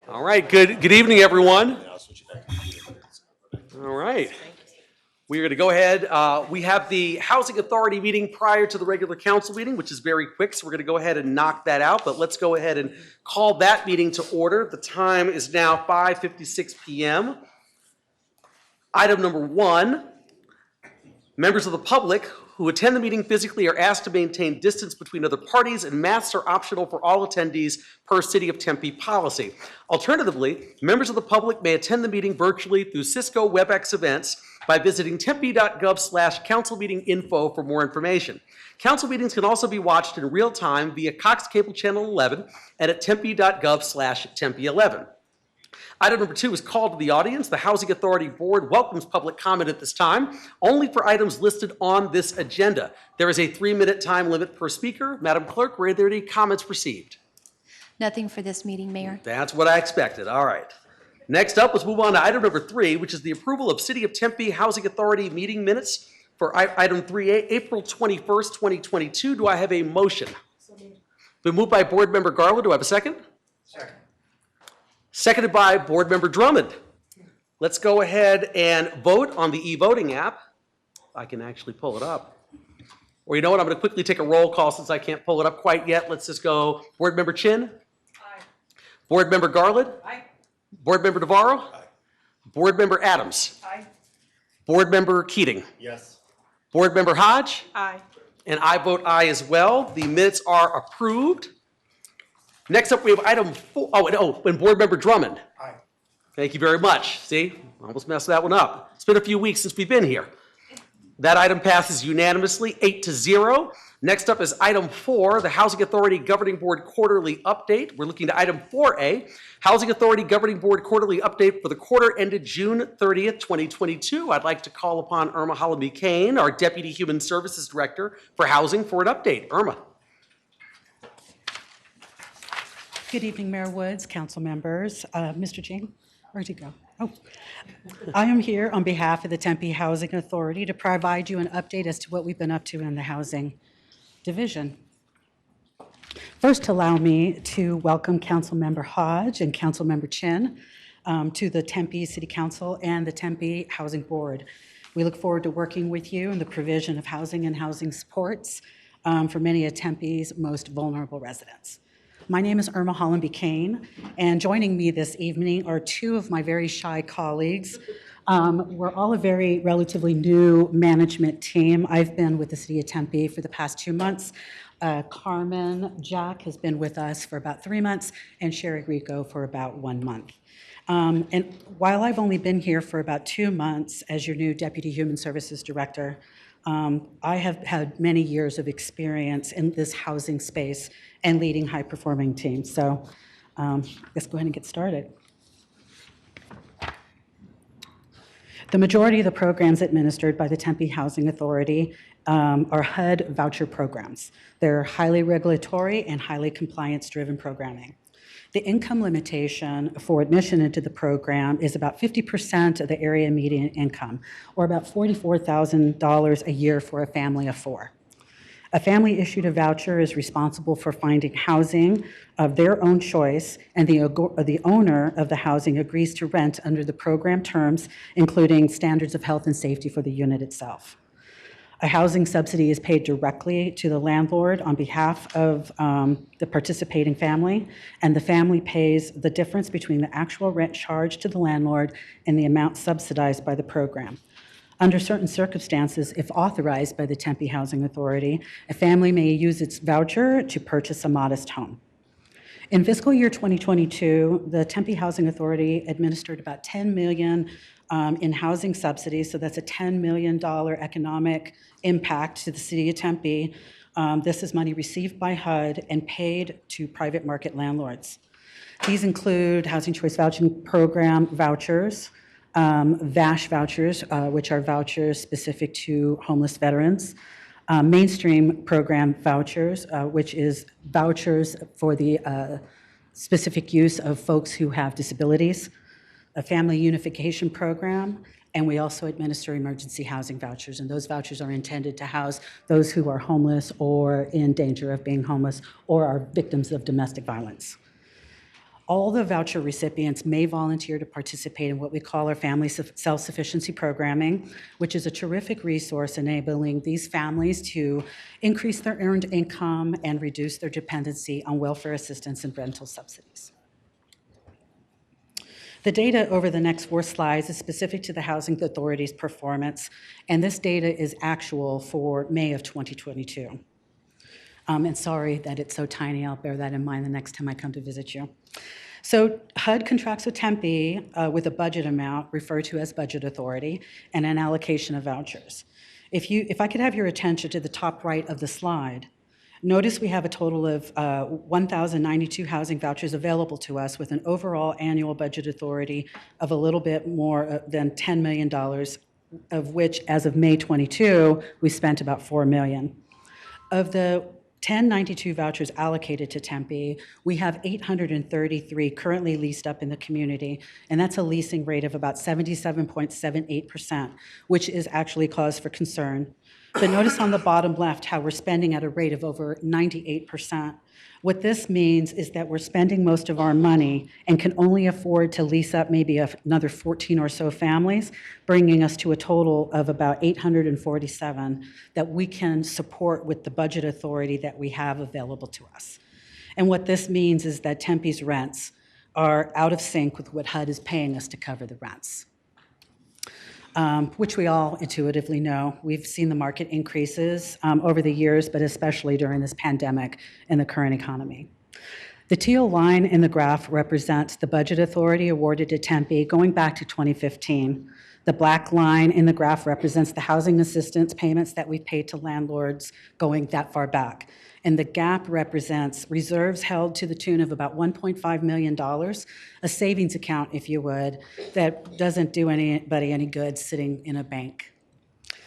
All right, good evening, everyone. All right. We are going to go ahead. We have the Housing Authority meeting prior to the regular council meeting, which is very quick, so we're going to go ahead and knock that out. But let's go ahead and call that meeting to order. The time is now 5:56 p.m. Item number 1, members of the public who attend the meeting physically are asked to maintain distance between other parties, and masks are optional for all attendees per City of Tempe policy. Alternatively, members of the public may attend the meeting virtually through Cisco WebEx events by visiting tempe.gov/councilmeetinginfo for more information. Council meetings can also be watched in real time via Cox Cable Channel 11 and at tempe.gov/tempe11. Item number 2 is called to the audience. The Housing Authority Board welcomes public comment at this time, only for items listed on this agenda. There is a 3-minute time limit per speaker. Madam Clerk, were there any comments received? Nothing for this meeting, Mayor. That's what I expected. All right. Next up, let's move on to item number 3, which is the approval of City of Tempe Housing Authority meeting minutes for item 3A, April 21st, 2022. Do I have a motion? Been moved by Board Member Garland. Do I have a second? Second. Seconded by Board Member Drummond. Let's go ahead and vote on the e-voting app. I can actually pull it up. Or you know what, I'm going to quickly take a roll call since I can't pull it up quite yet. Let's just go Board Member Chin. Aye. Board Member Garland. Aye. Board Member Navarro. Aye. Board Member Adams. Aye. Board Member Keating. Yes. Board Member Hodge. Aye. And I vote aye as well. The minutes are approved. Next up, we have item 4. And Board Member Drummond. Aye. Thank you very much. See, almost messed that one up. It's been a few weeks since we've been here. That item passes unanimously, 8-0. Next up is item 4, the Housing Authority Governing Board Quarterly Update. We're looking to item 4A, Housing Authority Governing Board Quarterly Update for the quarter ended June 30th, 2022. I'd like to call upon Irma Hollenby-Kane, our Deputy Human Services Director for Housing, for an update. Irma. Good evening, Mayor Woods, council members. Mr. Jing, where'd he go? Oh, I am here on behalf of the Tempe Housing Authority to provide you an update as to what we've been up to in the housing division. First, allow me to welcome Councilmember Hodge and Councilmember Chin to the Tempe City Council and the Tempe Housing Board. We look forward to working with you in the provision of housing and housing supports for many of Tempe's most vulnerable residents. My name is Irma Hollenby-Kane, and joining me this evening are 2 of my very shy colleagues. We're all a very relatively new management team. I've been with the City of Tempe for the past 2 months. Carmen Jack has been with us for about 3 months, and Sherry Rico for about 1 month. And while I've only been here for about 2 months as your new Deputy Human Services Director, I have had many years of experience in this housing space and leading high-performing teams. So let's go ahead and get started. The majority of the programs administered by the Tempe Housing Authority are HUD voucher programs. They're highly regulatory and highly compliance-driven programming. The income limitation for admission into the program is about 50% of the area median income, or about $44,000 a year for a family of 4. A family issued a voucher is responsible for finding housing of their own choice, and the owner of the housing agrees to rent under the program terms, including standards of health and safety for the unit itself. A housing subsidy is paid directly to the landlord on behalf of the participating family, and the family pays the difference between the actual rent charged to the landlord and the amount subsidized by the program. Under certain circumstances, if authorized by the Tempe Housing Authority, a family may use its voucher to purchase a modest home. In fiscal year 2022, the Tempe Housing Authority administered about $10 million in housing subsidies, so that's a $10 million economic impact to the City of Tempe. This is money received by HUD and paid to private market landlords. These include Housing Choice Vouching Program vouchers, VASH vouchers, which are vouchers specific to homeless veterans, Mainstream Program vouchers, which is vouchers for the specific use of folks who have disabilities, a Family Unification Program, and we also administer emergency housing vouchers, and those vouchers are intended to house those who are homeless or in danger of being homeless or are victims of domestic violence. All the voucher recipients may volunteer to participate in what we call our family self-sufficiency programming, which is a terrific resource enabling these families to increase their earned income and reduce their dependency on welfare assistance and rental subsidies. The data over the next 4 slides is specific to the Housing Authority's performance, and this data is actual for May of 2022. And sorry that it's so tiny. I'll bear that in mind the next time I come to visit you. So HUD contracts with Tempe with a budget amount referred to as budget authority and an allocation of vouchers. If I could have your attention to the top right of the slide, notice we have a total of 1,092 housing vouchers available to us with an overall annual budget authority of a little bit more than $10 million, of which, as of May 22, we spent about $4 million. Of the 1092 vouchers allocated to Tempe, we have 833 currently leased up in the community, and that's a leasing rate of about 77.78%, which is actually cause for concern. But notice on the bottom left how we're spending at a rate of over 98%. What this means is that we're spending most of our money and can only afford to lease up maybe another 14 or so families, bringing us to a total of about 847 that we can support with the budget authority that we have available to us. And what this means is that Tempe's rents are out of sync with what HUD is paying us to cover the rents. Which we all intuitively know. We've seen the market increases over the years, but especially during this pandemic and the current economy. The teal line in the graph represents the budget authority awarded to Tempe going back to 2015. The black line in the graph represents the housing assistance payments that we paid to landlords going that far back. And the gap represents reserves held to the tune of about $1.5 million, a savings account, if you would, that doesn't do anybody any good sitting in a bank.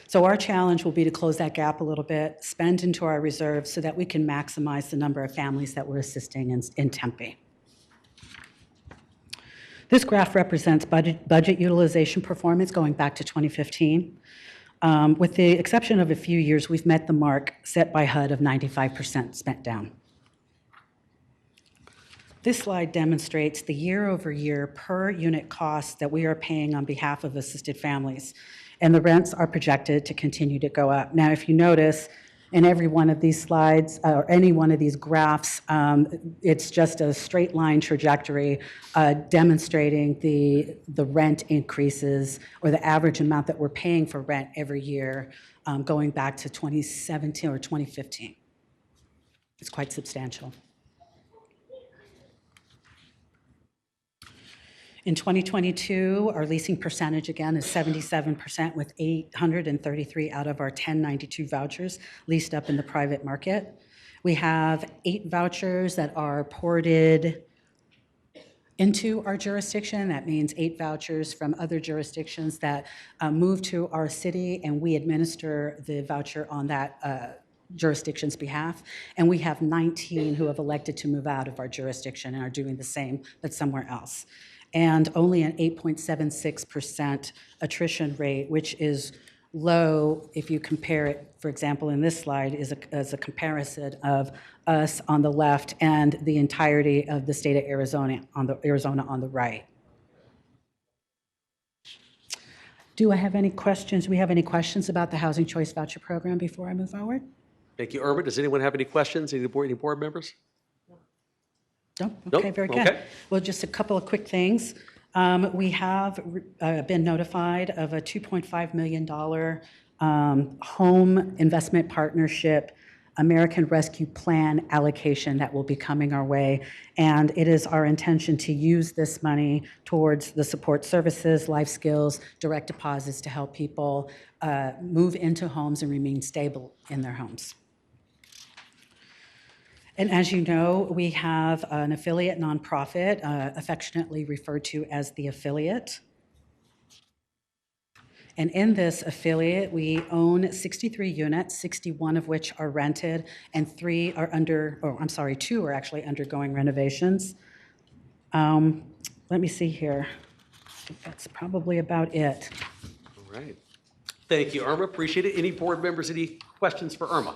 So our challenge will be to close that gap a little bit, spend into our reserves so that we can maximize the number of families that we're assisting in Tempe. This graph represents budget utilization performance going back to 2015. With the exception of a few years, we've met the mark set by HUD of 95% spent down. This slide demonstrates the year-over-year per unit costs that we are paying on behalf of assisted families, and the rents are projected to continue to go up. Now, if you notice, in every one of these slides, or any one of these graphs, it's just a straight line trajectory demonstrating the rent increases or the average amount that we're paying for rent every year going back to 2017 or 2015. It's quite substantial. In 2022, our leasing percentage, again, is 77%, with 833 out of our 1092 vouchers leased up in the private market. We have 8 vouchers that are ported into our jurisdiction. That means 8 vouchers from other jurisdictions that move to our city, and we administer the voucher on that jurisdiction's behalf. And we have 19 who have elected to move out of our jurisdiction and are doing the same, but somewhere else. And only an 8.76% attrition rate, which is low if you compare it, for example, in this slide, as a comparison of us on the left and the entirety of the state of Arizona on the right. Do I have any questions? Do we have any questions about the Housing Choice Voucher Program before I move forward? Thank you, Irma. Does anyone have any questions? Any board members? No? Okay, Nope. very good. Okay. Well, just a couple of quick things. We have been notified of a $2.5 million home investment partnership American Rescue Plan allocation that will be coming our way. And it is our intention to use this money towards the support services, life skills, direct deposits to help people move into homes and remain stable in their homes. And as you know, we have an affiliate nonprofit, affectionately referred to as the affiliate. And in this affiliate, we own 63 units, 61 of which are rented, and 2 are actually undergoing renovations. Let me see here. I think that's probably about it. All right. Thank you, Irma. Appreciate it. Any board members, any questions for Irma?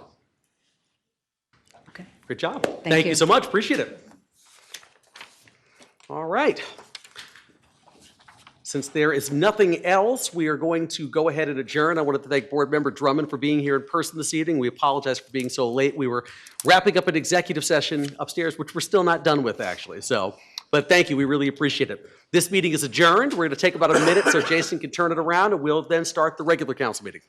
Okay. Good job. Thank You you so much. Appreciate it. All right. Since there is nothing else, we are going to go ahead and adjourn. I wanted to thank Board Member Drummond for being here in person this evening. We apologize for being so late. We were wrapping up an executive session upstairs, which we're still not done with, actually. But thank you. We really appreciate it. This meeting is adjourned. We're going to take about a minute so Jason can turn it around, and we'll then start the regular council meeting.